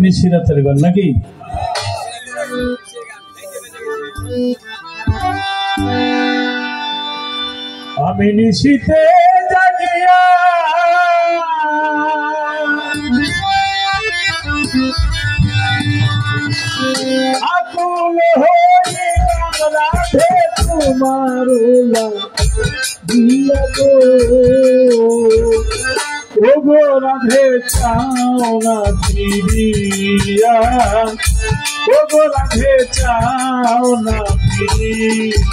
নিশিরাতের গান নাকি? আমি নিশিতে জাগিয়া আকুল হইলাম রাধে তোমার দিয়া গো, ওগো রাধে চাও না ফিরিয়া, ওগো রাধে চাও না ফিরিয়া।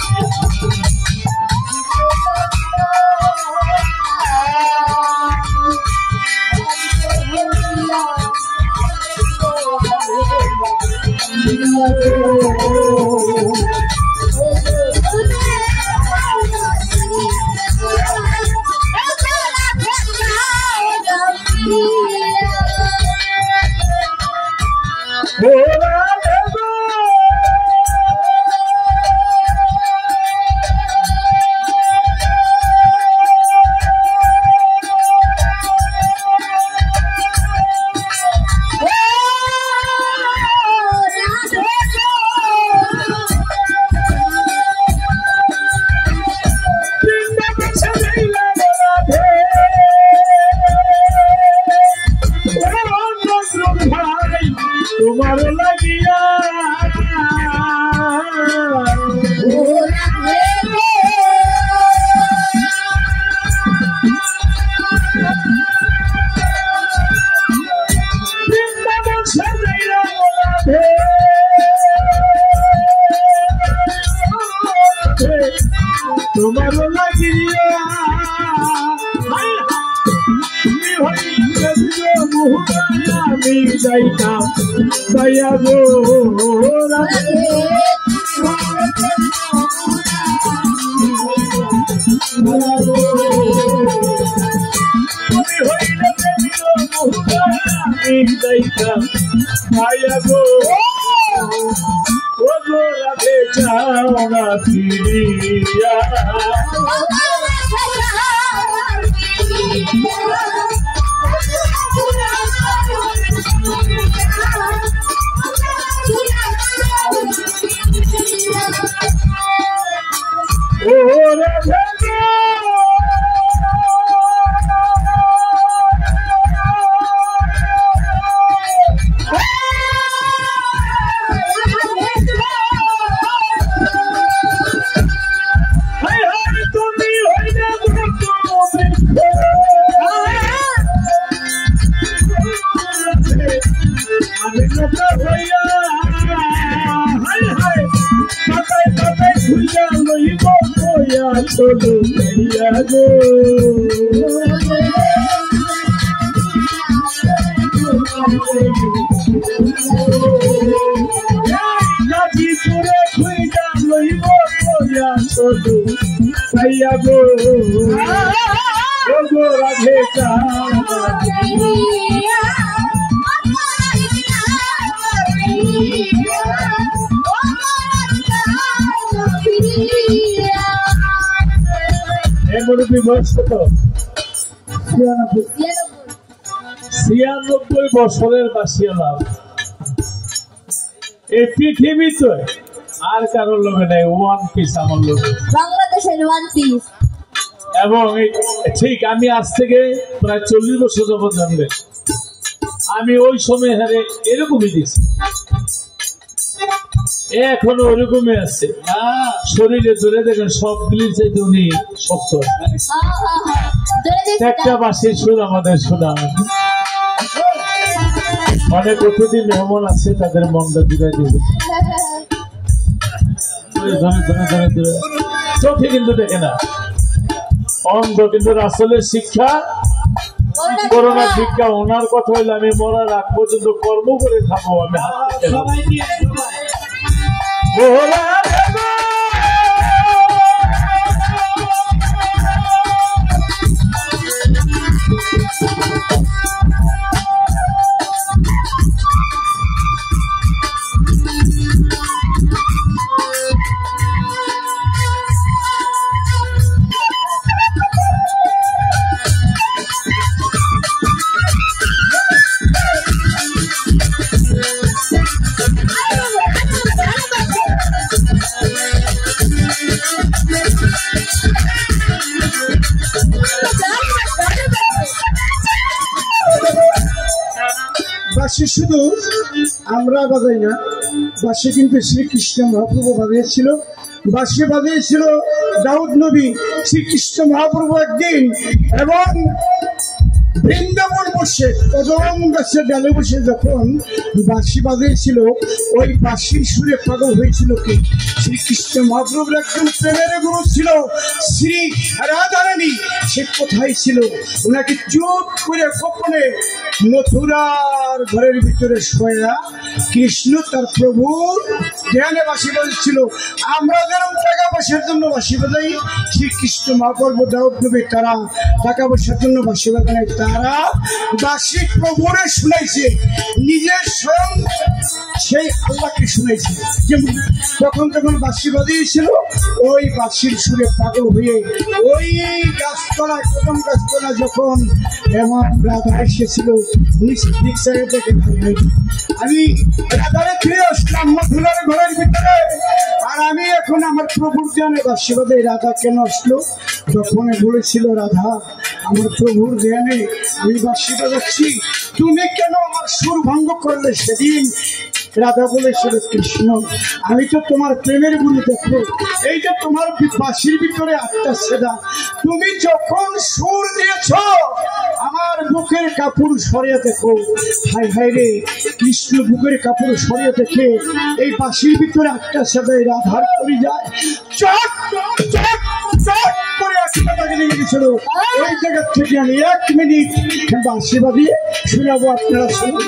তোমার লাগিয়া বৃন্দাবন সাজাইয়া রাধে, তোমার লাগিয়া আমি যাইতাম দয়া গো রাধে, আমি হইলে আমি যাইতাম দয়া গো, ওগো রাধে চাও না ফিরিয়া। বছরের বাসিয়ালাম এই পৃথিবীতে আর কারোর লোকে নাই, ওয়ান পিস আমার লোক, বাংলাদেশের ওয়ান পিস এবং ঠিক আমি আজ থেকে প্রায় 40 বছর যাবত জানবেন আমি ওই সময় হারে এরকমই দিচ্ছি, এখনো ওরকমই আছে। শরীরে ধরে দেখেন সবগুলির চাইতে উনি শক্ত। একটা বাসের সুর আমাদের শোনা, অনেক অতিথি মেহমান আছে, তাদের মনটা জুড়ে দিবে। চোখে কিন্তু দেখে না, অন্ধ কিন্তু আসলে শিক্ষা করোনা শিক্ষা। ওনার কথা হইলে আমি মরার আগ পর্যন্ত কর্ম করে খাবো। আমি বাঁশি শুধু আমরা বাজাই না, বাঁশি কিন্তু শ্রীকৃষ্ণ মহাপ্রভু বাজিয়েছিল। বাঁশি বাজিয়েছিল দাউদ নবী। শ্রীকৃষ্ণ মহাপ্রভু একদিন এবং বৃন্দাবন বসে কদম গাছের ডালে বসে যখন বাঁশি বাজিয়েছিল, ওই বাঁশির সুরে পাগল হয়েছিল কি শ্রীকৃষ্ণ মহাপ্রভুর একজন প্রেমের গুরু ছিল শ্রী রাধারানী। সে কোথায় ছিল? ওনাকে চুপ করে গোপনে মথুরার ঘরের ভিতরে শোয়া কৃষ্ণ তার প্রভুর ধ্যানে বাঁশি বাজাচ্ছিল। আমরা যেরকম টাকা পয়সার জন্য বাঁশি বাজাই, শ্রীকৃষ্ণ মহাপ্রভু দাউদ নবী তারা টাকা পয়সার জন্য বাঁশি বাজায়, তারা বাঁশি প্রভুরে শুনাইছে, নিজের স্বয়ং সেই আল্লাহকে শুনাইছে। যেমন যখন বাঁশি বাজিয়েছিল, ওই বাঁশির সুরে পাগল হয়ে ওই গাছতলা কদম গাছতলা যখন এমন রাধা এসেছিল, আমি রাধারে ফিরে আসলাম মথুরার ঘরের ভিতরে, আর আমি এখন আমার প্রভুর ধ্যানে বাঁশি বাজাই। রাধা কেন আসলো? তখন বলেছিল, রাধা আমার প্রভুর ধ্যানে আমি বাঁশি বাজাচ্ছি, তুমি কেন আমার সুর ভঙ্গ করলে সেদিন? রাধা বলেছিল, কৃষ্ণ আমি তো তোমার প্রেমের গুরু, দেখো এই যে তোমার বাঁশির ভিতরে আটটা সেদা, তুমি যখন সুর দিয়েছ আমার বুকের কাপড় সরিয়ে দেখো। হায় হায় রে, কৃষ্ণ বুকের কাপড় সরিয়ে দেখে এই বাঁশির ভিতরে আটটা সেদাই রাধার করে যায়, চট চট চট করে আটটাকে লেগে গেছিল। ওই জায়গা থেকে আমি 1 মিনিট বাঁশি বাজিয়ে শোনাবো, আপনারা শুনুন।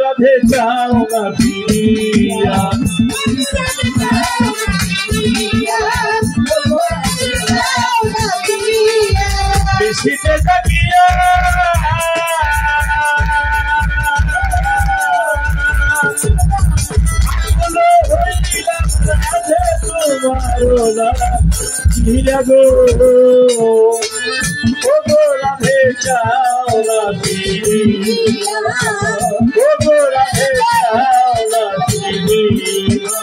রাধে চাও না ফিরিয়া বেশিতে থাকিয়া রাধে চাও না ফিরিয়া রাধে চাও না ফিরিয়া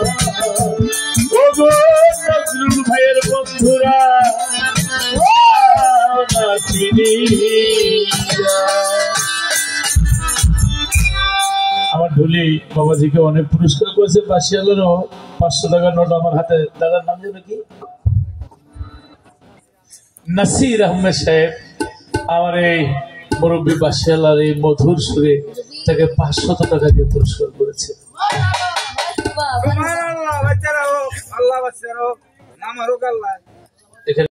নজরুল ভাইয়ের বন্ধুরা আমার ঢুলি বাবাজিকে অনেক পুরস্কার করেছে। বাসিয়ালেরও 500 টাকার নোট আমার হাতে। দাদার নাম জানো কি? নাসির আহমেদ সাহেব। আমার এই মুরব্বী বাসিয়ালার এই মধুর সুরে তাকে 500 টাকা দিয়ে পুরস্কার করেছে। আল্লাহ